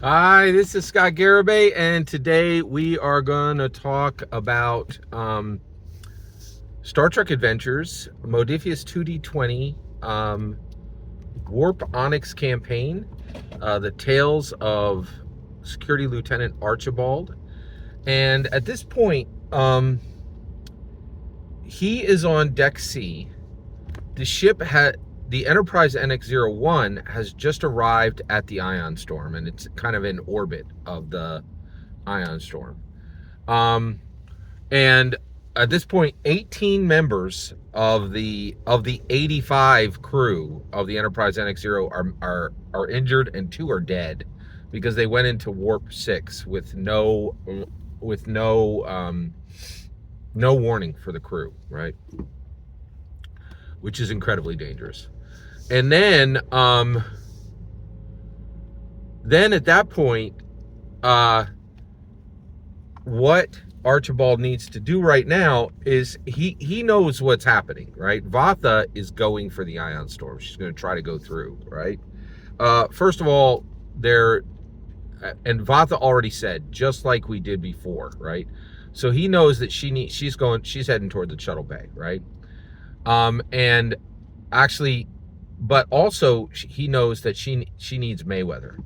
Hi, this is Scott Garibay, and today we are going to talk about Star Trek Adventures, Modiphius 2d20, Warp Onyx campaign, the tales of Security Lieutenant Archibald. And at this point, he is on Deck C. The ship had the Enterprise NX-01 has just arrived at the ion storm, and it's kind of in orbit of the ion storm. And at this point, 18 members of the 85 crew of the Enterprise NX-0 are injured, and 2 are dead because they went into warp 6 with no no warning for the crew, right? Which is incredibly dangerous. And then at that point, what Archibald needs to do right now is he knows what's happening, right? Vatha is going for the ion storm. She's going to try to go through, right? First of all, and Vatha already said, just like we did before, right? So he knows that she's heading toward the shuttle bay, right? And actually, but also he knows that she needs Mayweather.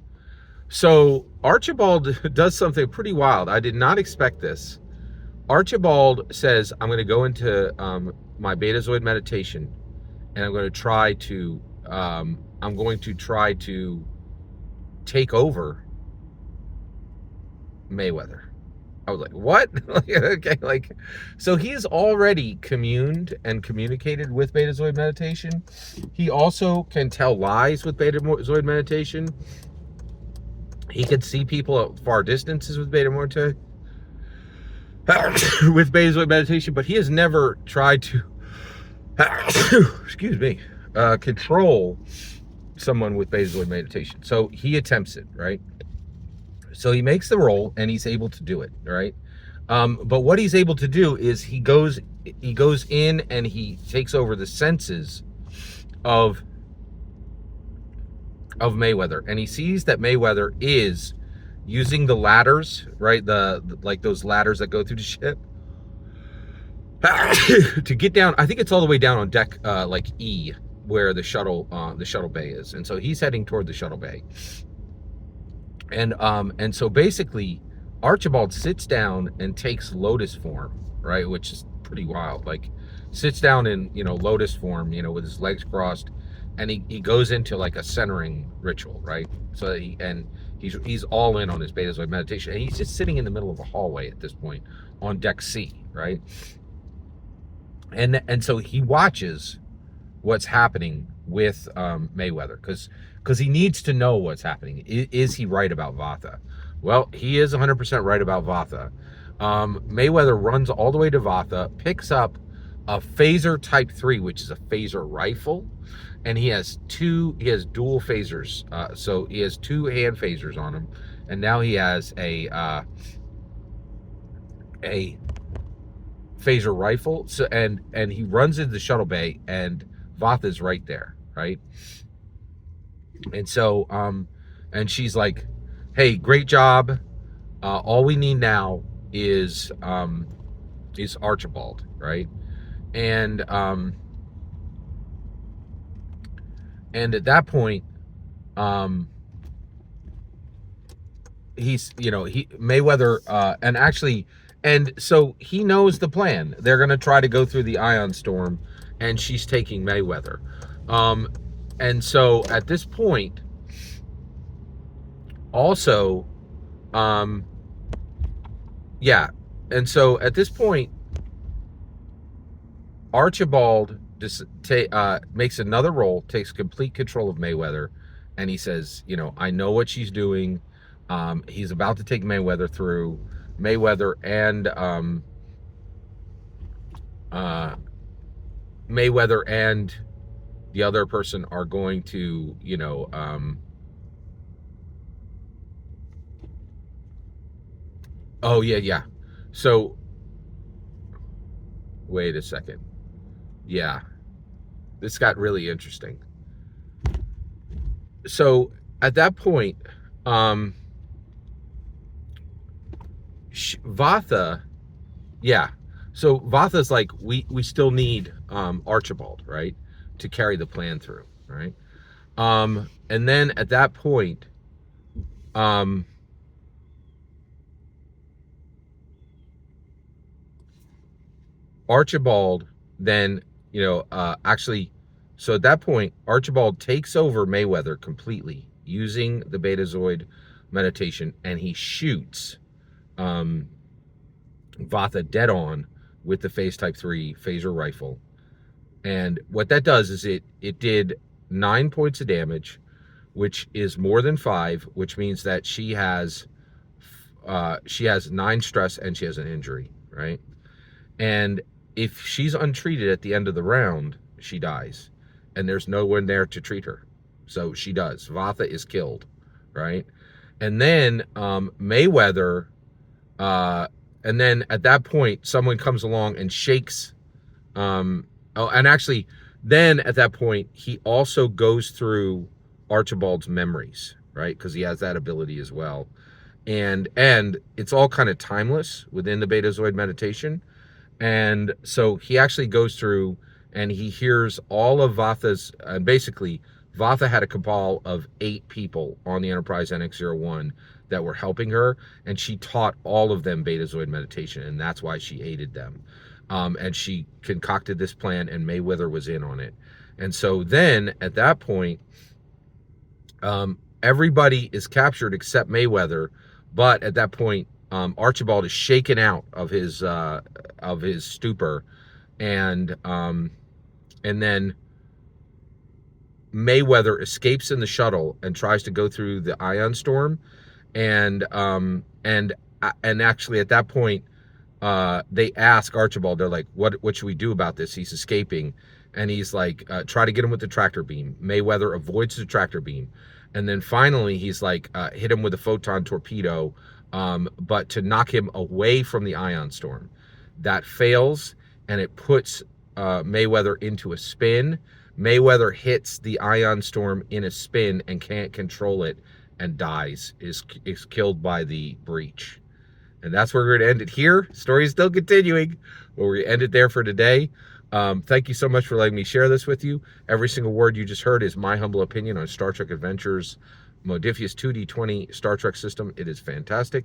So Archibald does something pretty wild. I did not expect this. Archibald says, I'm going to go into my Betazoid meditation, and I'm going to try to take over Mayweather. I was like, what? Okay, so he's already communed and communicated with Betazoid meditation. He also can tell lies with Betazoid meditation. He can see people at far distances with Betazoid meditation, but he has never tried to excuse me, control someone with Betazoid meditation. So he attempts it, right? So he makes the roll, and he's able to do it, right? But what he's able to do is he goes in and he takes over the senses of Mayweather, and he sees that Mayweather is using the ladders, right? Like those ladders that go through the ship to get down. I think it's all the way down on deck, like E, where the shuttle bay is, and so he's heading toward the shuttle bay. And so basically, Archibald sits down and takes Lotus form, right? Which is pretty wild. Like, sits down in Lotus form, with his legs crossed, and he goes into like a centering ritual, right? So he's all in on his Betazoid meditation, and he's just sitting in the middle of a hallway at this point on deck C, right? And so he watches what's happening with Mayweather, because he needs to know what's happening. Is he right about Vatha? Well, he is 100% right about Vatha. Mayweather runs all the way to Vatha, picks up a phaser type 3, which is a phaser rifle, and he has dual phasers. So he has 2 hand phasers on him, and now he has a phaser rifle. So and he runs into the shuttle bay, and Vatha's right there, right? And so and she's like, hey, great job. All we need now is Archibald, right? And at that point, Mayweather, and so he knows the plan. They're going to try to go through the ion storm, and she's taking Mayweather. And so at this point, also, and so at this point, Archibald makes another roll, takes complete control of Mayweather, and he says, I know what she's doing. He's about to take Mayweather through. Mayweather and the other person are going to, oh yeah. So wait a second. Yeah, this got really interesting. So at that point, Vatha, yeah. So Vatha's like, we still need Archibald, right, to carry the plan through, right? And then at that point, um, Archibald then, actually, so at that point, Archibald takes over Mayweather completely using the Betazoid meditation, and he shoots um, Vatha dead on with the Phase Type 3 phaser rifle. And what that does is it did 9 points of damage, which is more than 5, which means that she has 9 stress and she has an injury, right? And if she's untreated at the end of the round, she dies, and there's no one there to treat her, so she does. Vatha is killed, right? And then Mayweather, and then at that point, someone comes along and shakes. And actually, then at that point, he also goes through Archibald's memories, right? Because he has that ability as well, and it's all kind of timeless within the Betazoid meditation. And so he actually goes through and he hears all of Vatha's, basically, Vatha had a cabal of 8 people on the Enterprise NX-01 that were helping her, and she taught all of them Betazoid meditation, and that's why she aided them. And she concocted this plan, and Mayweather was in on it. And so then, at that point, everybody is captured except Mayweather, but at that point, Archibald is shaken out of his stupor, and then Mayweather escapes in the shuttle and tries to go through the ion storm, and actually at that point, they ask Archibald, they're like, what should we do about this? He's escaping, and he's like, try to get him with the tractor beam. Mayweather avoids the tractor beam, and then finally he's like, hit him with a photon torpedo, but to knock him away from the ion storm. That fails, and it puts Mayweather into a spin. Mayweather hits the ion storm in a spin and can't control it and dies, is killed by the breach. And that's where we're going to end it here. Story is still continuing, but we're going to end it there for today. Thank you so much for letting me share this with you. Every single word you just heard is my humble opinion on Star Trek Adventures Modiphius 2d20 Star Trek system. It is fantastic.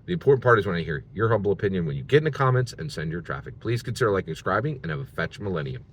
The important part is when I hear your humble opinion when you get in the comments and send your traffic. Please consider liking and subscribing, and have a fetch millennium.